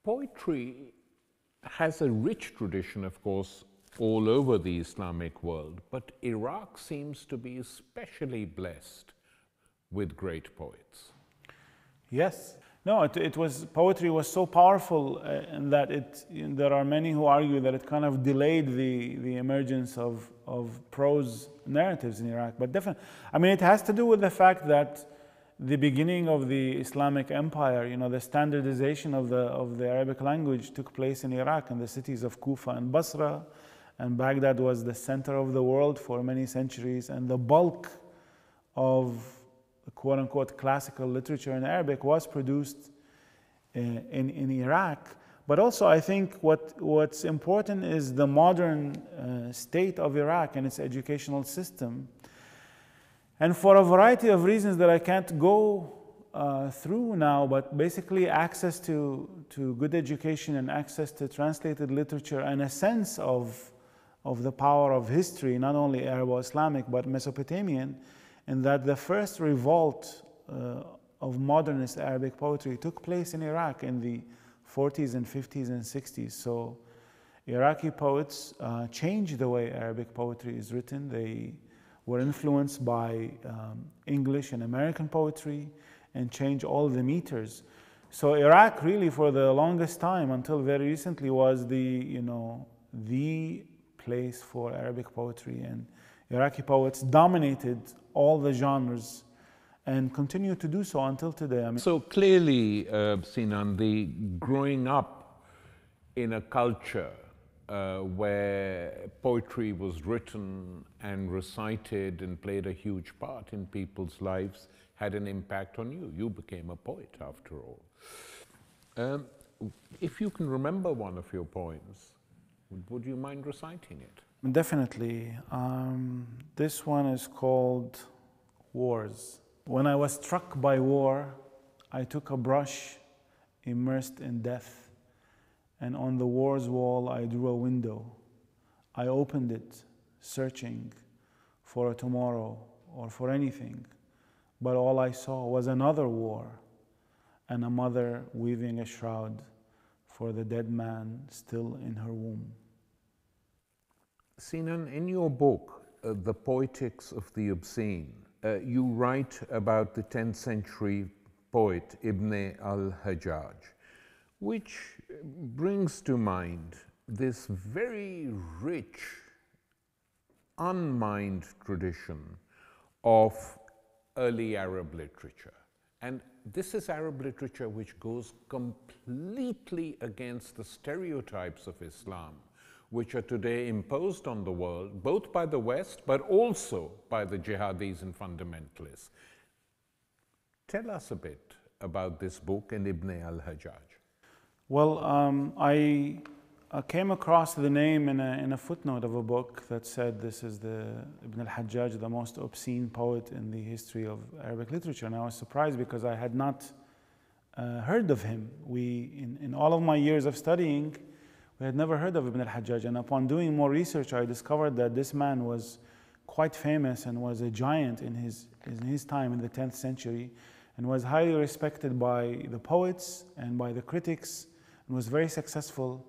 Poetry has a rich tradition, of course, all over the Islamic world, but Iraq seems to be especially blessed with great poets. Yes. No, poetry was so powerful that there are many who argue that it kind of delayed the emergence of prose narratives in Iraq. But definitely, I mean, it has to do with the fact that the beginning of the Islamic Empire, the standardization of the Arabic language took place in Iraq, in the cities of Kufa and Basra, and Baghdad was the center of the world for many centuries, and the bulk of quote-unquote classical literature in Arabic was produced in Iraq. But also I think what's important is the modern state of Iraq and its educational system. And for a variety of reasons that I can't go through now, but basically access to good education and access to translated literature and a sense of the power of history, not only Arabo-Islamic but Mesopotamian, and that the first revolt of modernist Arabic poetry took place in Iraq in the 40s and 50s and 60s. So Iraqi poets changed the way Arabic poetry is written. They were influenced by English and American poetry and changed all the meters. So Iraq really for the longest time until very recently was the place for Arabic poetry, and Iraqi poets dominated all the genres and continue to do so until today. I mean, so clearly, Sinan, the growing up in a culture where poetry was written and recited and played a huge part in people's lives had an impact on you. You became a poet after all. If you can remember one of your poems, would you mind reciting it? Definitely. This one is called Wars. When I was struck by war, I took a brush immersed in death, and on the war's wall I drew a window. I opened it, searching for a tomorrow or for anything, but all I saw was another war and a mother weaving a shroud for the dead man still in her womb. Sinan, in your book, The Poetics of the Obscene, you write about the 10th century poet Ibn al-Hajjaj, which brings to mind this very rich, unmined tradition of early Arab literature. And this is Arab literature which goes completely against the stereotypes of Islam, which are today imposed on the world, both by the West, but also by the jihadis and fundamentalists. Tell us a bit about this book and Ibn al-Hajjaj. Well, I came across the name in a footnote of a book that said this is Ibn al-Hajjaj, the most obscene poet in the history of Arabic literature. And I was surprised because I had not heard of him. In all of my years of studying, we had never heard of Ibn al-Hajjaj, and upon doing more research, I discovered that this man was quite famous and was a giant in his time in the 10th century, and was highly respected by the poets and by the critics, and was very successful,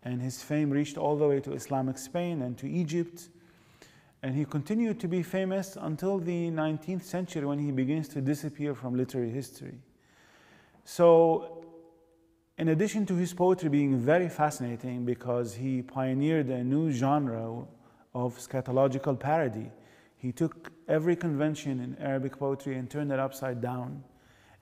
and his fame reached all the way to Islamic Spain and to Egypt, and he continued to be famous until the 19th century when he begins to disappear from literary history. So, in addition to his poetry being very fascinating because he pioneered a new genre of scatological parody, he took every convention in Arabic poetry and turned it upside down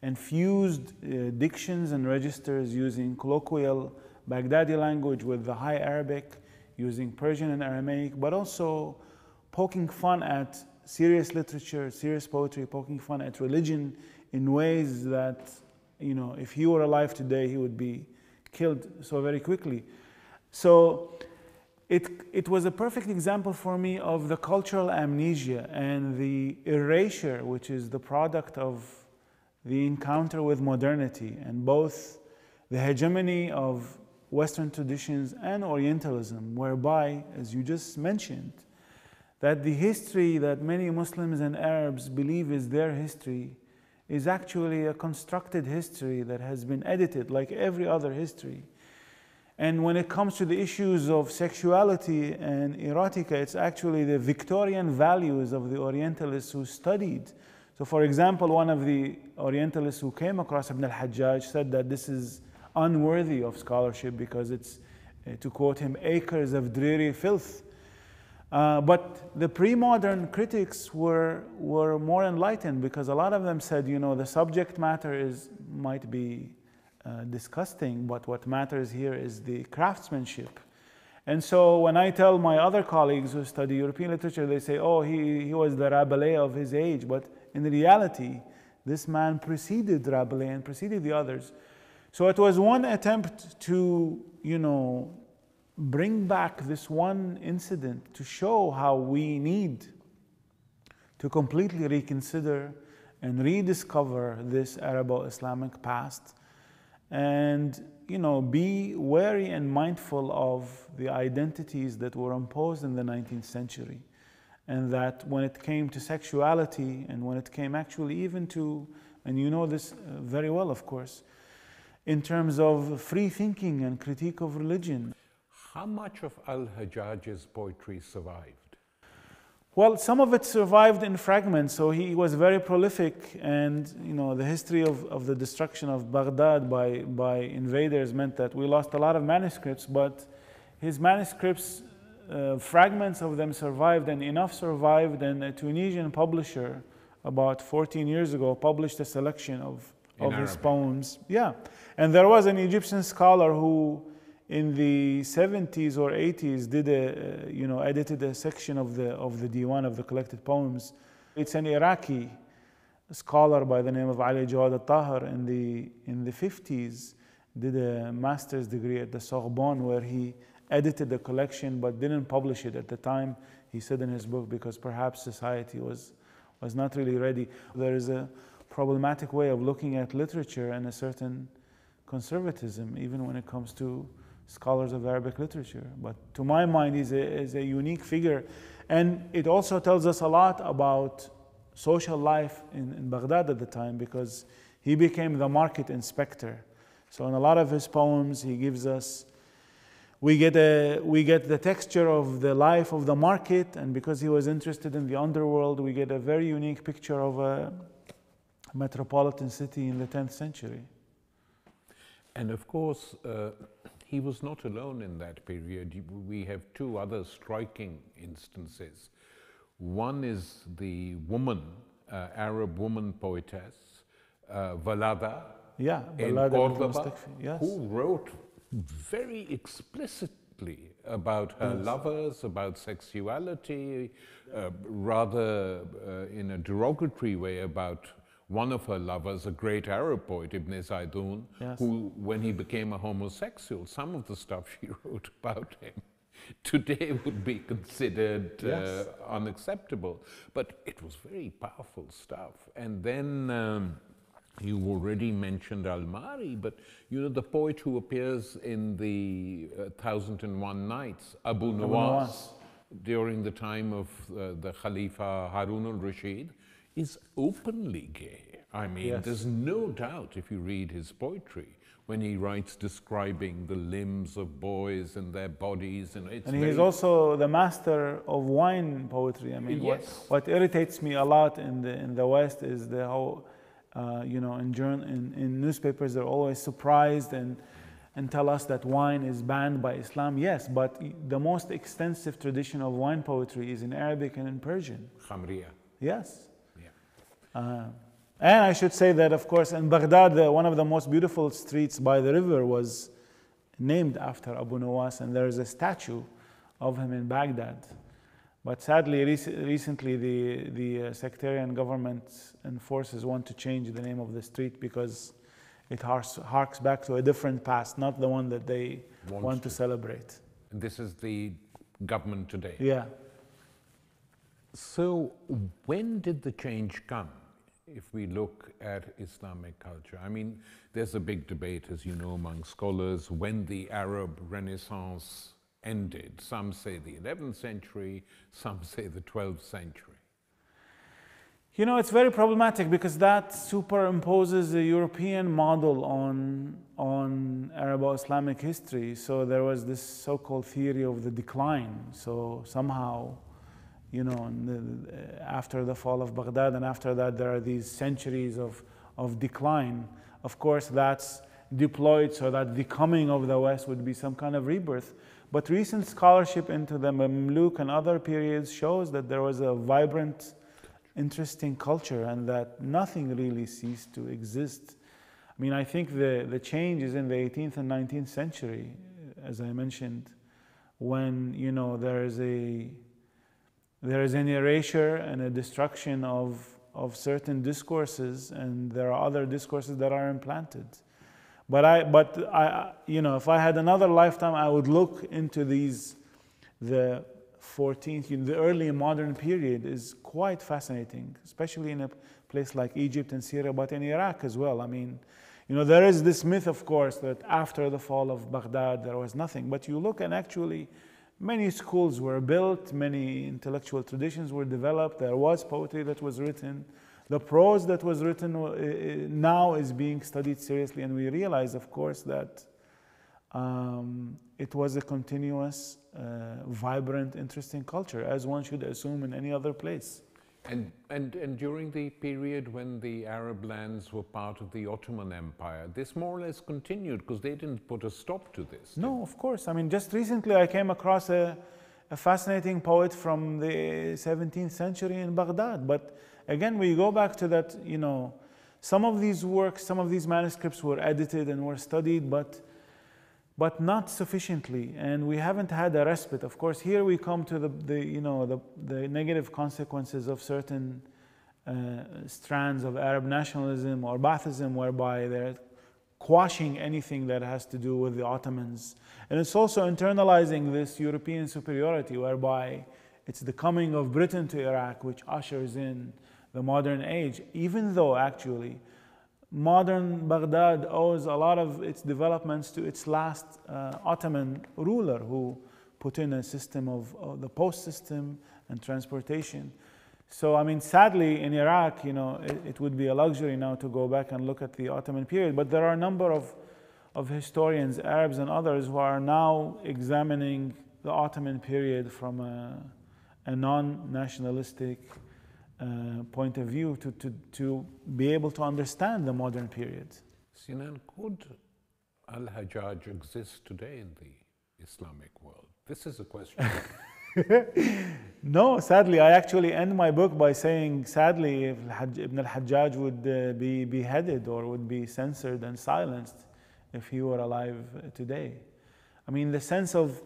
and fused dictions and registers using colloquial Baghdadi language with the High Arabic, using Persian and Aramaic, but also poking fun at serious literature, serious poetry, poking fun at religion in ways that if he were alive today, he would be killed so very quickly. So it was a perfect example for me of the cultural amnesia and the erasure, which is the product of the encounter with modernity and both the hegemony of Western traditions and Orientalism, whereby, as you just mentioned, that the history that many Muslims and Arabs believe is their history is actually a constructed history that has been edited like every other history. And when it comes to the issues of sexuality and erotica, it's actually the Victorian values of the Orientalists who studied. So for example, one of the Orientalists who came across Ibn al-Hajjaj said that this is unworthy of scholarship because it's, to quote him, acres of dreary filth. But the pre-modern critics were more enlightened because a lot of them said, you know, the subject matter might be disgusting, but what matters here is the craftsmanship. And so when I tell my other colleagues who study European literature, they say, oh, he was the Rabelais of his age. But in reality, this man preceded Rabelais and preceded the others. So it was one attempt to, you know, bring back this one incident to show how we need to completely reconsider and rediscover this Arabo-Islamic past and, you know, be wary and mindful of the identities that were imposed in the 19th century. And that when it came to sexuality and when it came actually even to, and you know this very well, of course, in terms of free thinking and critique of religion. How much of al-Hajjaj's poetry survived? Well, some of it survived in fragments, so he was very prolific, and you know the history of the destruction of Baghdad by invaders meant that we lost a lot of manuscripts, but his manuscripts, fragments of them survived, and enough survived, and a Tunisian publisher about 14 years ago published a selection of his poems. Yeah, and there was an Egyptian scholar who in the 70s or 80s did edited a section of the Diwan of the collected poems. It's an Iraqi scholar by the name of Ali Jawad al-Tahir in the 50s did a master's degree at the Sorbonne where he edited the collection but didn't publish it at the time. He said in his book because perhaps society was not really ready. There is a problematic way of looking at literature and a certain conservatism even when it comes to scholars of Arabic literature. But to my mind, he's a unique figure. And it also tells us a lot about social life in Baghdad at the time because he became the market inspector. So in a lot of his poems, he gives us, we get the texture of the life of the market, and because he was interested in the underworld, we get a very unique picture of a metropolitan city in the 10th century. And of course, he was not alone in that period. We have two other striking instances. One is the woman, Arab woman poetess, Valada, in Cordoba, yes, who wrote very explicitly about her lovers, about sexuality, rather in a derogatory way about one of her lovers, a great Arab poet, Ibn Zaydun, who, when he became a homosexual, some of the stuff she wrote about him today would be considered unacceptable. But it was very powerful stuff. And then you already mentioned Al-Mari, but you know, the poet who appears in the 1001 Nights, Abu Nuwas, during the time of the Khalifa Harun al-Rashid, is openly gay. I mean, there's no doubt if you read his poetry when he writes describing the limbs of boys and their bodies. And he's also the master of wine poetry. I mean, what irritates me a lot in the West is how, in newspapers they're always surprised and tell us that wine is banned by Islam. Yes, but the most extensive tradition of wine poetry is in Arabic and in Persian. Khamriya. Yes. And I should say that, of course, in Baghdad, one of the most beautiful streets by the river was named after Abu Nuwas, and there is a statue of him in Baghdad. But sadly, recently, the sectarian governments and forces want to change the name of the street because it harks back to a different past, not the one that they want to celebrate. And this is the government today? Yeah. So when did the change come, if we look at Islamic culture? I mean, there's a big debate, as you know, among scholars, when the Arab Renaissance ended. Some say the 11th century, some say the 12th century. You know, it's very problematic because that superimposes a European model on Arabo-Islamic history. So there was this so-called theory of the decline. So somehow, you know, after the fall of Baghdad and after that, there are these centuries of decline. Of course, that's deployed so that the coming of the West would be some kind of rebirth. But recent scholarship into the Mamluk and other periods shows that there was a vibrant, interesting culture and that nothing really ceased to exist. I mean, I think the change is in the 18th and 19th century, as I mentioned, when, you know, there is an erasure and a destruction of certain discourses, and there are other discourses that are implanted. But I, you know, if I had another lifetime, I would look into the 14th, the early modern period is quite fascinating, especially in a place like Egypt and Syria, but in Iraq as well. I mean, you know, there is this myth, of course, that after the fall of Baghdad, there was nothing. But you look and actually, many schools were built, many intellectual traditions were developed, there was poetry that was written. The prose that was written now is being studied seriously, and we realize, of course, that it was a continuous, vibrant, interesting culture, as one should assume in any other place. And during the period when the Arab lands were part of the Ottoman Empire, this more or less continued because they didn't put a stop to this. No, of course. I mean, just recently I came across a fascinating poet from the 17th century in Baghdad. But again, we go back to that, you know, some of these works, some of these manuscripts were edited and were studied, but not sufficiently, and we haven't had a respite. Of course, here we come to the negative consequences of certain strands of Arab nationalism or Baathism, whereby they're quashing anything that has to do with the Ottomans. And it's also internalizing this European superiority, whereby it's the coming of Britain to Iraq which ushers in the modern age, even though actually modern Baghdad owes a lot of its developments to its last Ottoman ruler, who put in a system of the post system and transportation. So, I mean, sadly, in Iraq, you know, it would be a luxury now to go back and look at the Ottoman period. But there are a number of historians, Arabs and others, who are now examining the Ottoman period from a non-nationalistic point of view to be able to understand the modern period. Sinan, could Al-Hajjaj exist today in the Islamic world? This is a question. No, sadly, I actually end my book by saying, sadly, if Ibn al-Hajjaj would be beheaded or would be censored and silenced if he were alive today. I mean, the sense of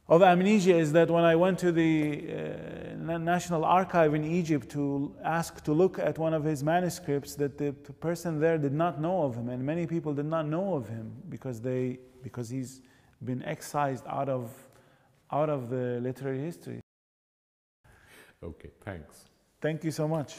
amnesia is that when I went to the National Archive in Egypt to ask to look at one of his manuscripts, that the person there did not know of him, and many people did not know of him because he's been excised out of the literary history. Okay, thanks. Thank you so much.